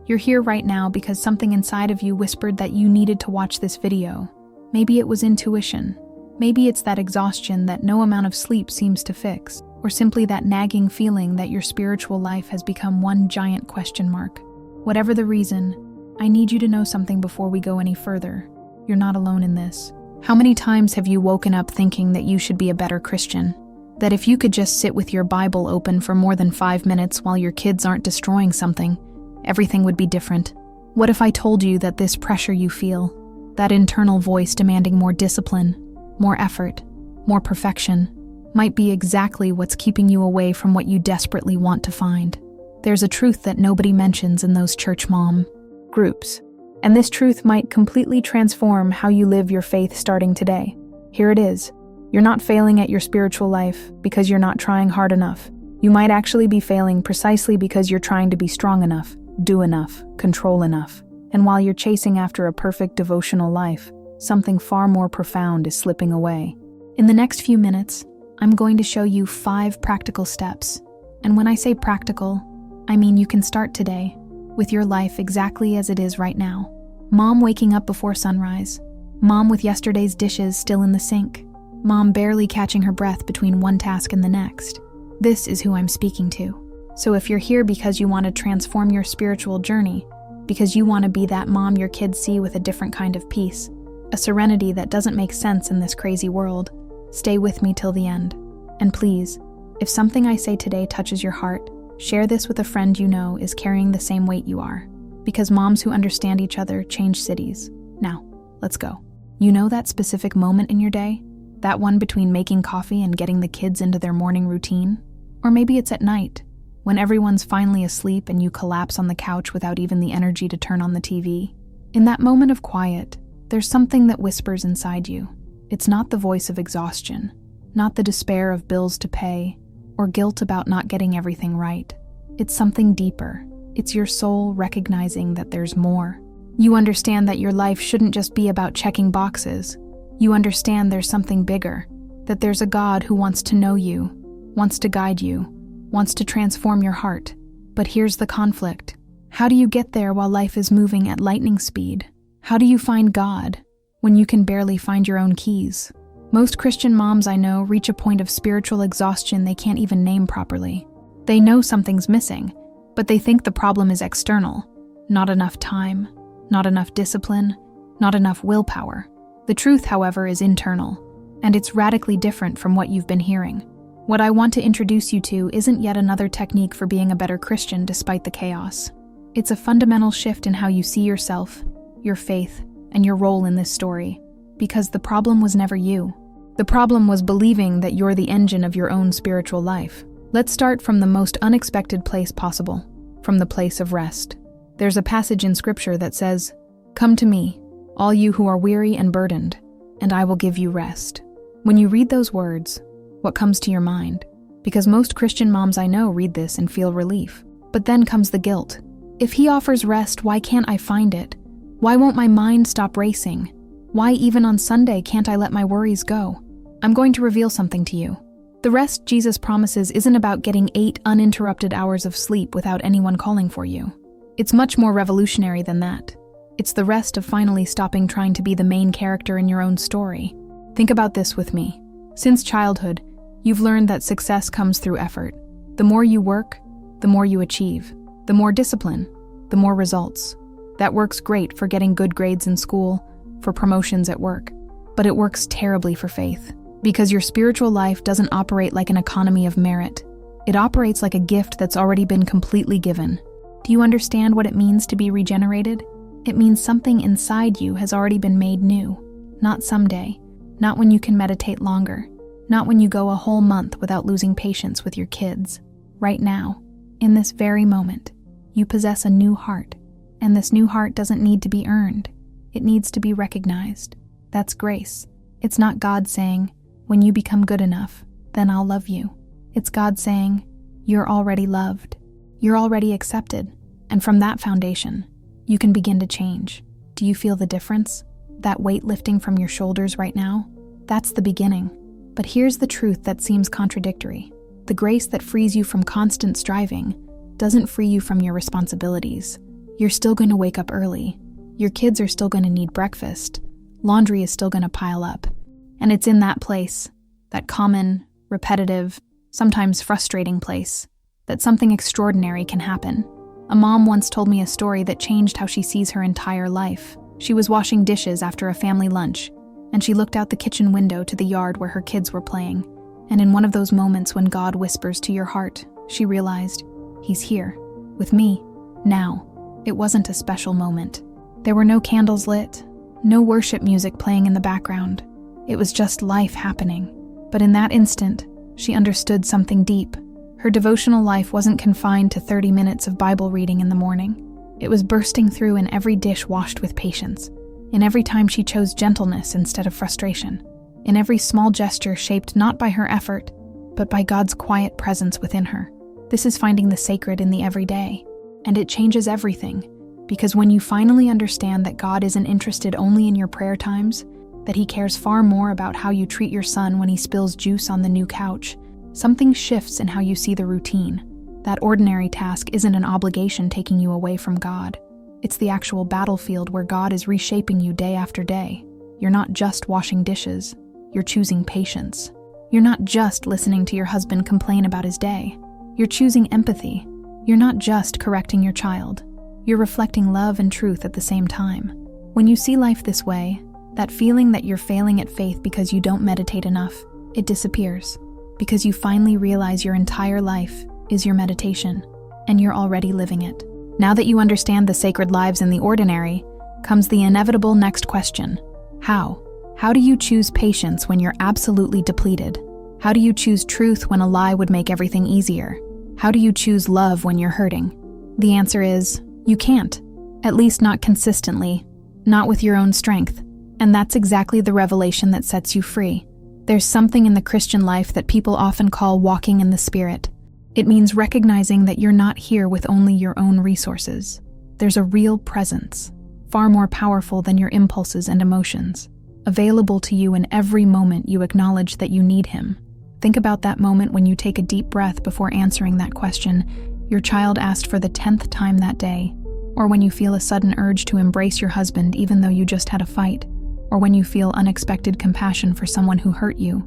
You're here right now because something inside of you whispered that you needed to watch this video. Maybe it was intuition. Maybe it's that exhaustion that no amount of sleep seems to fix, or simply that nagging feeling that your spiritual life has become one giant question mark. Whatever the reason, I need you to know something before we go any further. You're not alone in this. How many times have you woken up thinking that you should be a better Christian? That if you could just sit with your Bible open for more than 5 minutes while your kids aren't destroying something, everything would be different? What if I told you that this pressure you feel, that internal voice demanding more discipline, more effort, more perfection, might be exactly what's keeping you away from what you desperately want to find? There's a truth that nobody mentions in those church mom groups, and this truth might completely transform how you live your faith starting today. Here it is. You're not failing at your spiritual life because you're not trying hard enough. You might actually be failing precisely because you're trying to be strong enough, do enough, control enough. And while you're chasing after a perfect devotional life, something far more profound is slipping away. In the next few minutes, I'm going to show you 5 practical steps. And when I say practical, I mean you can start today, with your life exactly as it is right now. Mom waking up before sunrise. Mom with yesterday's dishes still in the sink. Mom barely catching her breath between one task and the next. This is who I'm speaking to. So if you're here because you want to transform your spiritual journey, because you want to be that mom your kids see with a different kind of peace, a serenity that doesn't make sense in this crazy world, stay with me till the end. And please, if something I say today touches your heart, share this with a friend you know is carrying the same weight you are. Because moms who understand each other change cities. Now, let's go. You know that specific moment in your day? That one between making coffee and getting the kids into their morning routine? Or maybe it's at night, when everyone's finally asleep and you collapse on the couch without even the energy to turn on the TV. In that moment of quiet, there's something that whispers inside you. It's not the voice of exhaustion, not the despair of bills to pay, or guilt about not getting everything right. It's something deeper. It's your soul recognizing that there's more. You understand that your life shouldn't just be about checking boxes. You understand there's something bigger, that there's a God who wants to know you, wants to guide you, wants to transform your heart. But here's the conflict. How do you get there while life is moving at lightning speed? How do you find God when you can barely find your own keys? Most Christian moms I know reach a point of spiritual exhaustion they can't even name properly. They know something's missing, but they think the problem is external. Not enough time, not enough discipline, not enough willpower. The truth, however, is internal, and it's radically different from what you've been hearing. What I want to introduce you to isn't yet another technique for being a better Christian despite the chaos. It's a fundamental shift in how you see yourself, your faith, and your role in this story. Because the problem was never you. The problem was believing that you're the engine of your own spiritual life. Let's start from the most unexpected place possible, from the place of rest. There's a passage in Scripture that says, "Come to me, all you who are weary and burdened, and I will give you rest." When you read those words, what comes to your mind? Because most Christian moms I know read this and feel relief. But then comes the guilt. If he offers rest, why can't I find it? Why won't my mind stop racing? Why even on Sunday can't I let my worries go? I'm going to reveal something to you. The rest Jesus promises isn't about getting 8 uninterrupted hours of sleep without anyone calling for you. It's much more revolutionary than that. It's the rest of finally stopping trying to be the main character in your own story. Think about this with me. Since childhood, you've learned that success comes through effort. The more you work, the more you achieve. The more discipline, the more results. That works great for getting good grades in school, for promotions at work. But it works terribly for faith. Because your spiritual life doesn't operate like an economy of merit. It operates like a gift that's already been completely given. Do you understand what it means to be regenerated? It means something inside you has already been made new. Not someday. Not when you can meditate longer. Not when you go a whole month without losing patience with your kids. Right now, in this very moment, you possess a new heart. And this new heart doesn't need to be earned. It needs to be recognized. That's grace. It's not God saying, "When you become good enough, then I'll love you." It's God saying, "You're already loved. You're already accepted." And from that foundation, you can begin to change. Do you feel the difference? That weight lifting from your shoulders right now? That's the beginning. But here's the truth that seems contradictory. The grace that frees you from constant striving doesn't free you from your responsibilities. You're still going to wake up early. Your kids are still going to need breakfast. Laundry is still going to pile up. And it's in that place, that common, repetitive, sometimes frustrating place, that something extraordinary can happen. A mom once told me a story that changed how she sees her entire life. She was washing dishes after a family lunch, and she looked out the kitchen window to the yard where her kids were playing. And in one of those moments when God whispers to your heart, she realized, He's here, with me, now. It wasn't a special moment. There were no candles lit, no worship music playing in the background. It was just life happening. But in that instant, she understood something deep. Her devotional life wasn't confined to 30 minutes of Bible reading in the morning. It was bursting through in every dish washed with patience, in every time she chose gentleness instead of frustration, in every small gesture shaped not by her effort, but by God's quiet presence within her. This is finding the sacred in the everyday, and it changes everything, because when you finally understand that God isn't interested only in your prayer times, that He cares far more about how you treat your son when he spills juice on the new couch, something shifts in how you see the routine. That ordinary task isn't an obligation taking you away from God. It's the actual battlefield where God is reshaping you day after day. You're not just washing dishes, you're choosing patience. You're not just listening to your husband complain about his day. You're choosing empathy. You're not just correcting your child. You're reflecting love and truth at the same time. When you see life this way, that feeling that you're failing at faith because you don't meditate enough, it disappears. Because you finally realize your entire life is your meditation, and you're already living it. Now that you understand the sacred lives in the ordinary, comes the inevitable next question. How? How do you choose patience when you're absolutely depleted? How do you choose truth when a lie would make everything easier? How do you choose love when you're hurting? The answer is, you can't. At least not consistently, not with your own strength. And that's exactly the revelation that sets you free. There's something in the Christian life that people often call walking in the Spirit. It means recognizing that you're not here with only your own resources. There's a real presence, far more powerful than your impulses and emotions, available to you in every moment you acknowledge that you need Him. Think about that moment when you take a deep breath before answering that question your child asked for the 10th time that day, or when you feel a sudden urge to embrace your husband even though you just had a fight, or when you feel unexpected compassion for someone who hurt you.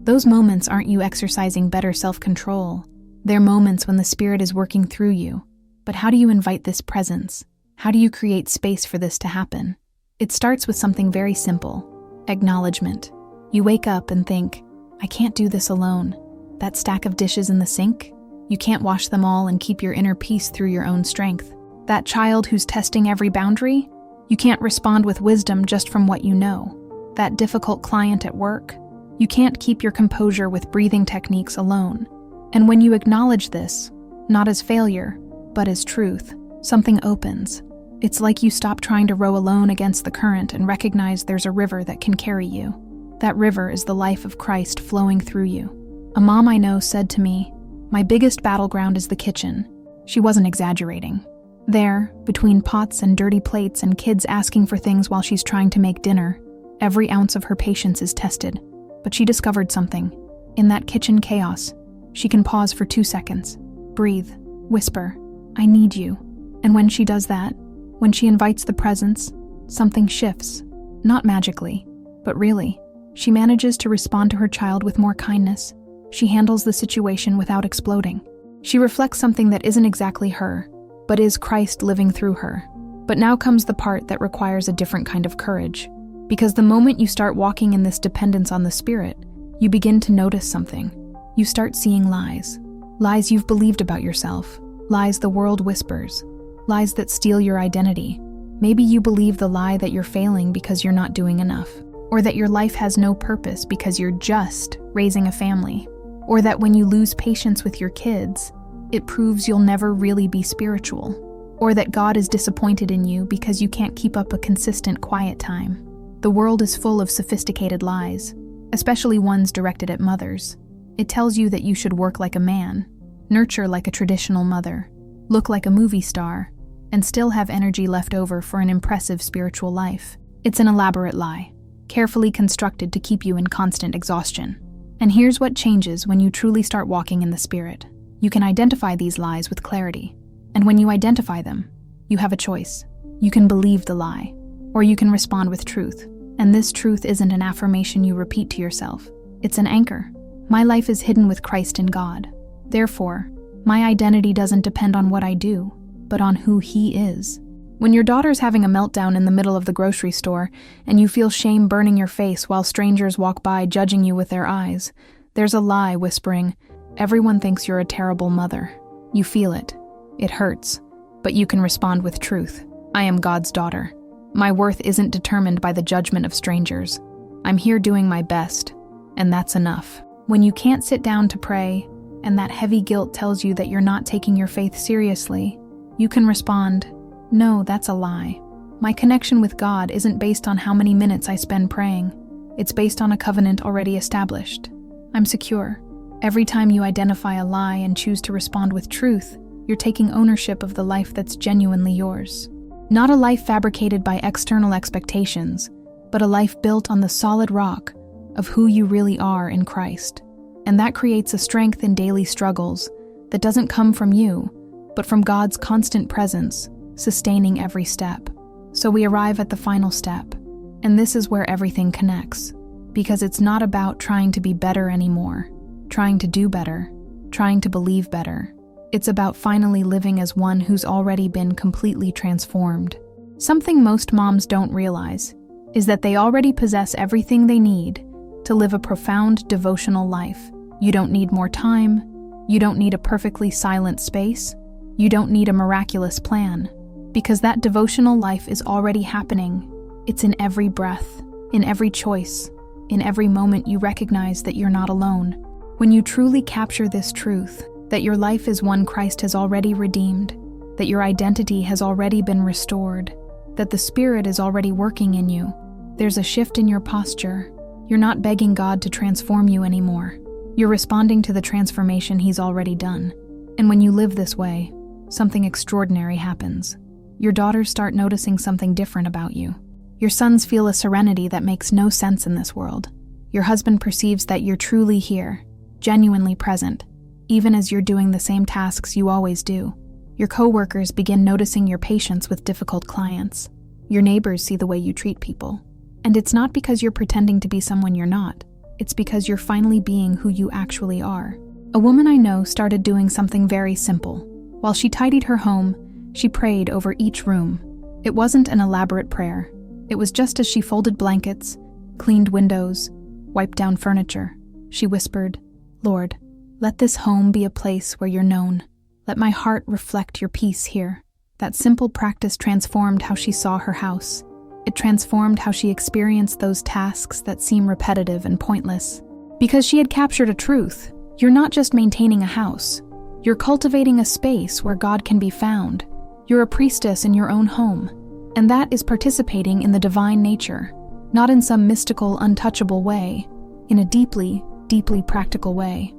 Those moments aren't you exercising better self-control. They're moments when the Spirit is working through you. But how do you invite this presence? How do you create space for this to happen? It starts with something very simple: acknowledgement. You wake up and think, I can't do this alone. That stack of dishes in the sink? You can't wash them all and keep your inner peace through your own strength. That child who's testing every boundary? You can't respond with wisdom just from what you know. That difficult client at work? You can't keep your composure with breathing techniques alone. And when you acknowledge this, not as failure, but as truth, something opens. It's like you stop trying to row alone against the current and recognize there's a river that can carry you. That river is the life of Christ flowing through you. A mom I know said to me, "My biggest battleground is the kitchen." She wasn't exaggerating. There, between pots and dirty plates and kids asking for things while she's trying to make dinner, every ounce of her patience is tested. But she discovered something. In that kitchen chaos, she can pause for 2 seconds, breathe, whisper, "I need you." And when she does that, when she invites the presence, something shifts. Not magically, but really. She manages to respond to her child with more kindness. She handles the situation without exploding. She reflects something that isn't exactly her, but is Christ living through her. But now comes the part that requires a different kind of courage. Because the moment you start walking in this dependence on the Spirit, you begin to notice something. You start seeing lies. Lies you've believed about yourself. Lies the world whispers. Lies that steal your identity. Maybe you believe the lie that you're failing because you're not doing enough. Or that your life has no purpose because you're just raising a family. Or that when you lose patience with your kids, it proves you'll never really be spiritual. Or that God is disappointed in you because you can't keep up a consistent quiet time. The world is full of sophisticated lies, especially ones directed at mothers. It tells you that you should work like a man, nurture like a traditional mother, look like a movie star, and still have energy left over for an impressive spiritual life. It's an elaborate lie, carefully constructed to keep you in constant exhaustion. And here's what changes when you truly start walking in the Spirit. You can identify these lies with clarity. And when you identify them, You have a choice. You can believe the lie, or you can respond with truth. And this truth isn't an affirmation you repeat to yourself. It's an anchor. My life is hidden with Christ in God. Therefore, my identity doesn't depend on what I do, but on who He is. When your daughter's having a meltdown in the middle of the grocery store and you feel shame burning your face while strangers walk by judging you with their eyes, there's a lie whispering, "Everyone thinks you're a terrible mother." You feel it. It hurts. But you can respond with truth. I am God's daughter. My worth isn't determined by the judgment of strangers. I'm here doing my best, and that's enough. When you can't sit down to pray, and that heavy guilt tells you that you're not taking your faith seriously, you can respond, "No, that's a lie. My connection with God isn't based on how many minutes I spend praying. It's based on a covenant already established. I'm secure." Every time you identify a lie and choose to respond with truth, you're taking ownership of the life that's genuinely yours. Not a life fabricated by external expectations, but a life built on the solid rock of who you really are in Christ. And that creates a strength in daily struggles that doesn't come from you, but from God's constant presence, sustaining every step. So we arrive at the final step, and this is where everything connects, because it's not about trying to be better anymore, trying to do better, trying to believe better. It's about finally living as one who's already been completely transformed. Something most moms don't realize is that they already possess everything they need to live a profound devotional life. You don't need more time. You don't need a perfectly silent space. You don't need a miraculous plan, because that devotional life is already happening. It's in every breath, in every choice, in every moment you recognize that you're not alone. When you truly capture this truth, that your life is one Christ has already redeemed, that your identity has already been restored, that the Spirit is already working in you, there's a shift in your posture. You're not begging God to transform you anymore. You're responding to the transformation He's already done. And when you live this way, something extraordinary happens. Your daughters start noticing something different about you. Your sons feel a serenity that makes no sense in this world. Your husband perceives that you're truly here, genuinely present, even as you're doing the same tasks you always do. Your coworkers begin noticing your patience with difficult clients. Your neighbors see the way you treat people. And it's not because you're pretending to be someone you're not. It's because you're finally being who you actually are. A woman I know started doing something very simple. While she tidied her home, she prayed over each room. It wasn't an elaborate prayer. It was just as she folded blankets, cleaned windows, wiped down furniture. She whispered, "Lord, let this home be a place where you're known. Let my heart reflect your peace here." That simple practice transformed how she saw her house. It transformed how she experienced those tasks that seem repetitive and pointless. Because she had captured a truth. You're not just maintaining a house. You're cultivating a space where God can be found. You're a priestess in your own home. And that is participating in the divine nature, not in some mystical, untouchable way, in a deeply, deeply practical way.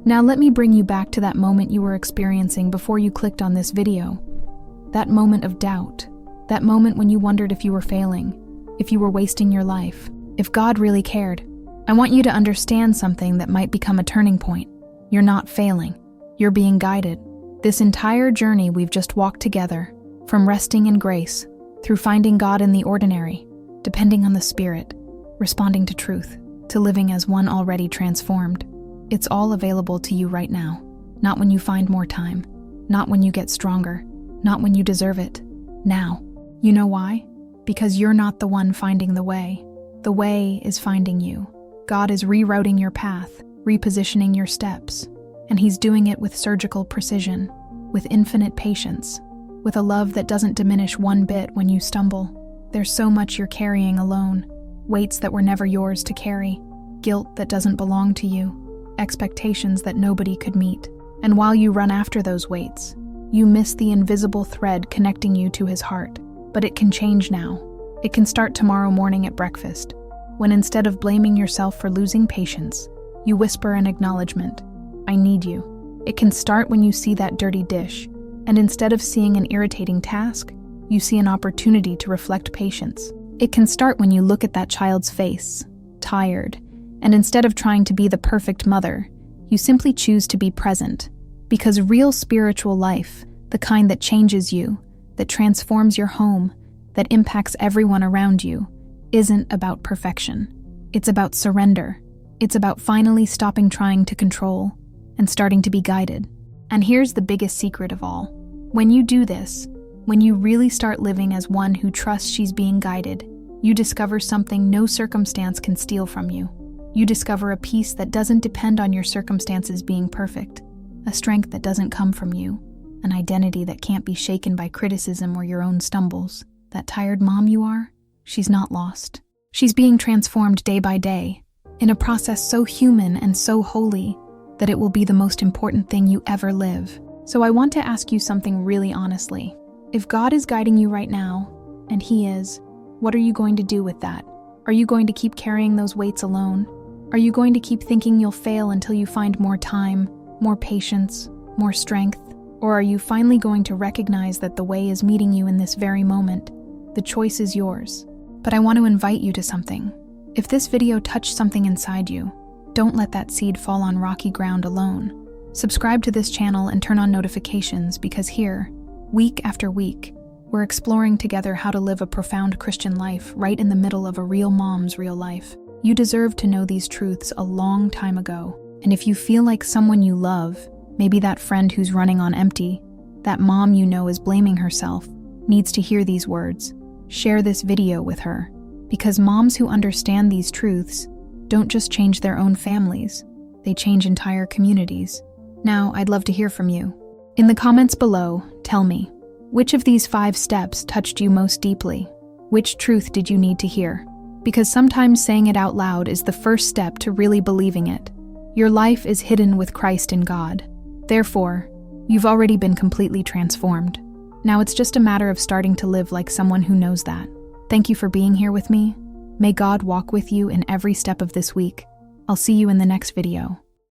Now let me bring you back to that moment you were experiencing before you clicked on this video. That moment of doubt. That moment when you wondered if you were failing, if you were wasting your life, if God really cared. I want you to understand something that might become a turning point. You're not failing. You're being guided. This entire journey we've just walked together, from resting in grace, through finding God in the ordinary, depending on the Spirit, responding to truth, to living as one already transformed. It's all available to you right now. Not when you find more time. Not when you get stronger. Not when you deserve it. Now. You know why? Because you're not the one finding the way. The way is finding you. God is rerouting your path, repositioning your steps, and He's doing it with surgical precision, with infinite patience, with a love that doesn't diminish one bit when you stumble. There's so much you're carrying alone, weights that were never yours to carry, guilt that doesn't belong to you, expectations that nobody could meet. And while you run after those weights, you miss the invisible thread connecting you to His heart. But it can change now. It can start tomorrow morning at breakfast, when instead of blaming yourself for losing patience, you whisper an acknowledgement, "I need you." It can start when you see that dirty dish, and instead of seeing an irritating task, you see an opportunity to reflect patience. It can start when you look at that child's face, tired, and instead of trying to be the perfect mother, you simply choose to be present. Because real spiritual life, the kind that changes you, that transforms your home, that impacts everyone around you, isn't about perfection. It's about surrender. It's about finally stopping trying to control and starting to be guided. And here's the biggest secret of all. When you do this, when you really start living as one who trusts she's being guided, you discover something no circumstance can steal from you. You discover a peace that doesn't depend on your circumstances being perfect, a strength that doesn't come from you, an identity that can't be shaken by criticism or your own stumbles. That tired mom you are, she's not lost. She's being transformed day by day, in a process so human and so holy that it will be the most important thing you ever live. So I want to ask you something really honestly. If God is guiding you right now, and He is, what are you going to do with that? Are you going to keep carrying those weights alone? Are you going to keep thinking you'll fail until you find more time, more patience, more strength? Or are you finally going to recognize that the way is meeting you in this very moment? The choice is yours. But I want to invite you to something. If this video touched something inside you, don't let that seed fall on rocky ground alone. Subscribe to this channel and turn on notifications because here, week after week, we're exploring together how to live a profound Christian life right in the middle of a real mom's real life. You deserve to know these truths a long time ago. And if you feel like someone you love, maybe that friend who's running on empty, that mom you know is blaming herself, needs to hear these words, share this video with her. Because moms who understand these truths don't just change their own families, they change entire communities. Now, I'd love to hear from you. In the comments below, tell me, which of these 5 steps touched you most deeply? Which truth did you need to hear? Because sometimes saying it out loud is the first step to really believing it. Your life is hidden with Christ in God. Therefore, you've already been completely transformed. Now it's just a matter of starting to live like someone who knows that. Thank you for being here with me. May God walk with you in every step of this week. I'll see you in the next video.